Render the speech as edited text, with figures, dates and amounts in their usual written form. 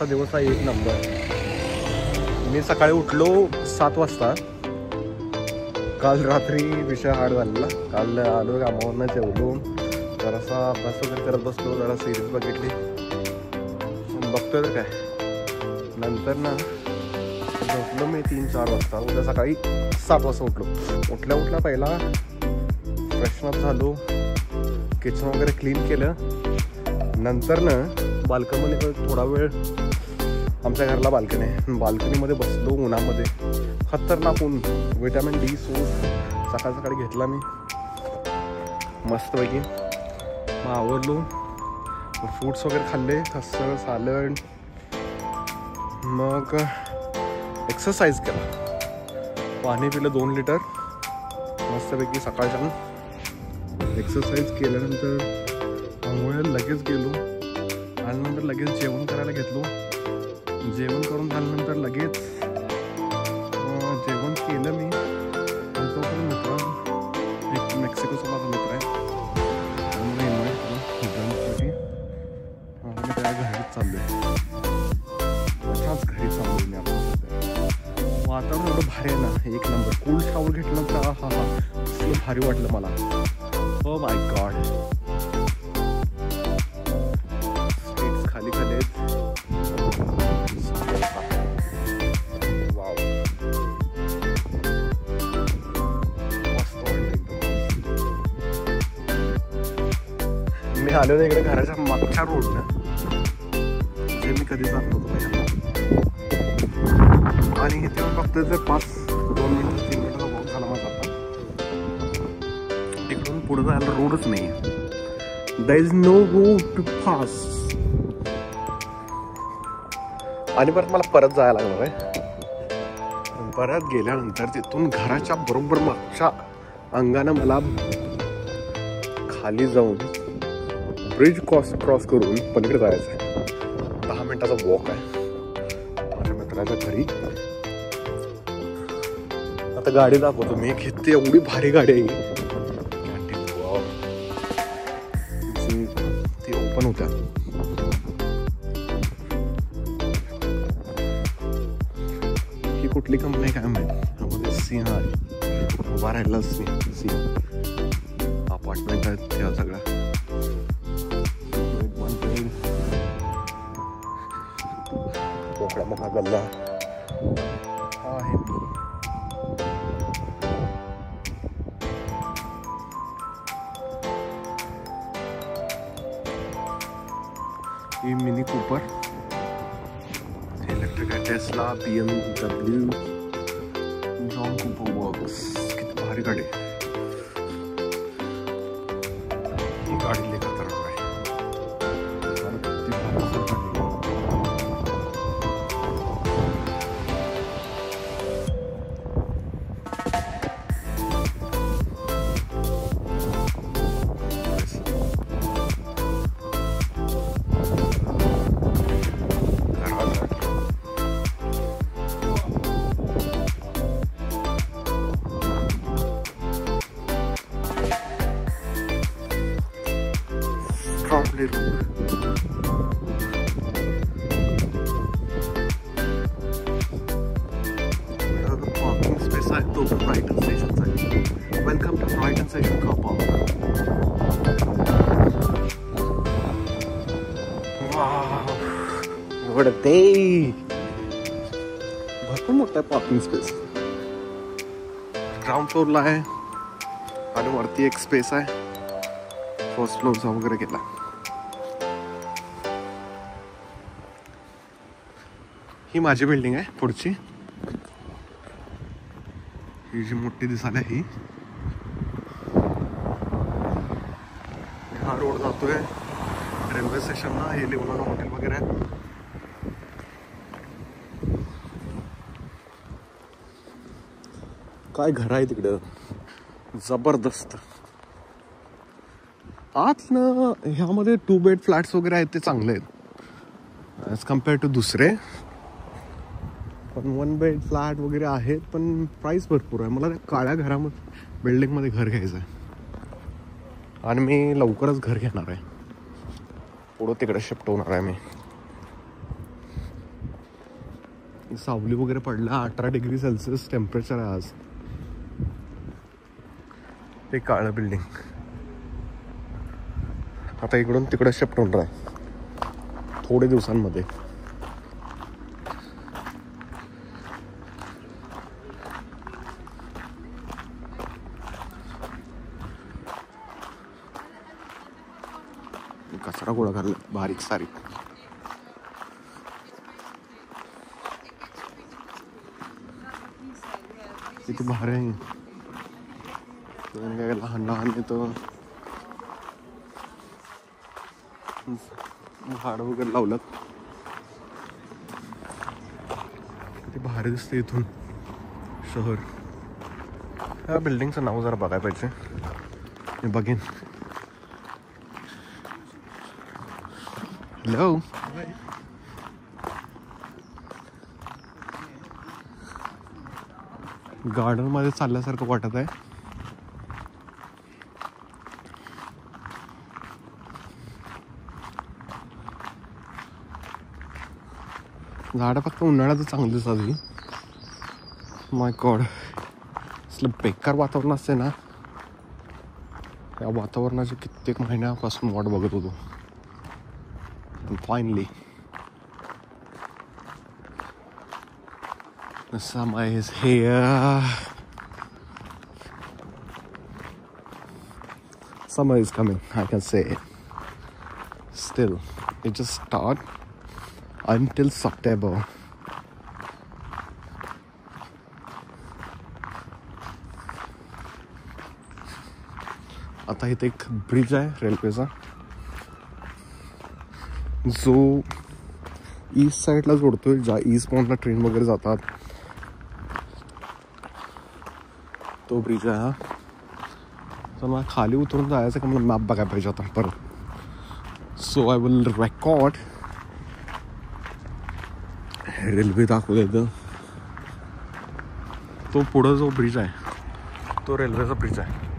आजचा दिवस हा एक नंबर. मी सकाळी उठलो 7 वाजता. काल रात्री विषय हार्ड झालेला. काल आलो कामावरनं, जेवलो, जरासा अभ्यास वगैरे करत बसलो, जरा सिरीज बघितली, बघतोय तर काय. नंतर ना झोपलो मी 3-4 वाजता. उद्या सकाळी 7 वाजता उठलो. उठल्या पहिला फ्रेशनअप झालो, किचन वगैरे क्लीन केलं. नंतर ना बाल्कनीमध्ये थोडा वेळ, आमच्या घराला बाल्कनी आहे, बाल्कनीमध्ये बसलो उन्हामध्ये. खतरनाक ऊन, विटॅमिन डी सोर्स सकाळी घेतला मी मस्तपैकी. मग आवरलो, फ्रूट्स वगैरे खाल्ले, खस्सळ, सॅलड. मग एक्सरसाइज केला, पाणी पिलं 2 लिटर मस्तपैकी. सकाळच्या एक्सरसाइज केल्यानंतर आंघोळीला लगेच गेलो आणि नंतर लगेच जेवण करायला घेतलो. जेवण करून झाल्यानंतर लगेच जेवण केलं मी. तोपर्यंत मित्र, एक मेक्सिकोचा माझा मित्र आहे, त्यामुळे इन्व्हाइट केलं लंचसाठी. मी त्या घरीच चाललो आहे, त्याच्याच घरी चाललो मी. आपण वातावरण एवढं भारी आहे ना, एक नंबर. कूल शावर घेतल्यानंतर हा कसलं भारी वाटलं मला. Oh my God. स्ट्रीट्स खाली आहेत. वाव, मस्त वाटतं. मी आलो इकडे घराच्या मागच्या रोडनं, जे मी कधी जात नव्हतो पहिल्यांदा. आणि इथे फक्त जर 2 मिनिटं 3 मिनिटाचा वॉक झाला माझा. आता इकडून पुढे जायला रोडच नाही आहे. There is no road to pass. आणि परत मला जायला लागणार आहे. परत गेल्यानंतर तिथून घराच्या बरोबर मागच्या अंगानं मला खाली जाऊन ब्रिज क्रॉस करून पलीकडे जायचं आहे. 10 मिनिटाचा वॉक आहे माझ्या मित्राच्या घरी. आता गाडी दाखवतो मी. किती एवढी भारी गाडी आहे. ती ओपन होत्या. ही कुठली कंपनी काय माहिती. सिंह आहे उभा राहिला. सिंह अपार्टमेंट आहेत त्या सगळ्या. मोकळा मोकळा गल्ला आहे. ही मिनी कूपर, इलेक्ट्रिक आहे. Tesla, BMW, John Cooper works. किती भारी गाडी. ही गाडी लेकर तर आहे. पार्किंग स्पेस आहे तो ब्रायटन स्टेशनचा आहे. Welcome to Brighton station car park. भरपूर मोठा आहे पार्किंग स्पेस. ग्राउंड फ्लोअरला आहे आणि वरती एक स्पेस आहे. फर्स्ट फ्लोअरचा वगैरे केला. ही माझी बिल्डिंग आहे पुढची. ही जी मोठी दिसायला ही, हा रोड जातोय रेल्वे स्टेशनला. हे लेवला हॉटेल वगैरे आहे. काय घर आहे तिकडं, जबरदस्त. आत ना ह्यामध्ये 2 बेड फ्लॅट्स वगैरे आहेत, ते चांगले आहेत ॲज कम्पेअर टू दुसरे. पण 1 बेड फ्लॅट वगैरे आहेत, पण प्राईस भरपूर आहे. मला त्या काळ्या घरामध्ये बिल्डिंगमध्ये घर घ्यायचं आहे आणि मी लवकरच घर घेणार आहे. पुढं तिकडे शिफ्ट होणार आहे मी. सावली वगैरे पडला. 18 डिग्री सेल्सिअस टेम्परेचर आहे आज. ते काळं बिल्डिंग आता इकडून तिकडे शिफ्ट होणार आहे थोडे दिवसांमध्ये. कचरा गोळा करला बारीक सारीक. किती भारी आहे. काय लहान लहान येतं झाड वगैरे लावलं. किती भारी दिसते इथून शहर. या बिल्डिंगचं नाव जरा बघायला पाहिजे. मी बघेन. हॅलो. गार्डन मध्ये चालल्यासारखं वाटत आहे. झाडं फक्त उन्हाळ्यात चांगली दिसतात. माय गॉड, असलं बेकार वातावरण असते ना. या वातावरणाची कित्येक महिन्यापासून वाट बघत होतो. Finally the summer is here. Summer is coming, I can say. Still, it just start until September. आता इथे एक ब्रिज आहे रेल्वेचा, जो ईस्ट साईडला जोडतोय. ज्या ईस्ट पॉइंटला ट्रेन वगैरे जातात तो ब्रिज आहे हा. तर मला खाली उतरून जायचं का मला मॅप बघायला पाहिजे आता परत. सो आय विल रेकॉर्ड. रेल्वे दाखवलं. तो पुढं जो ब्रिज आहे तो रेल्वेचा ब्रिज आहे.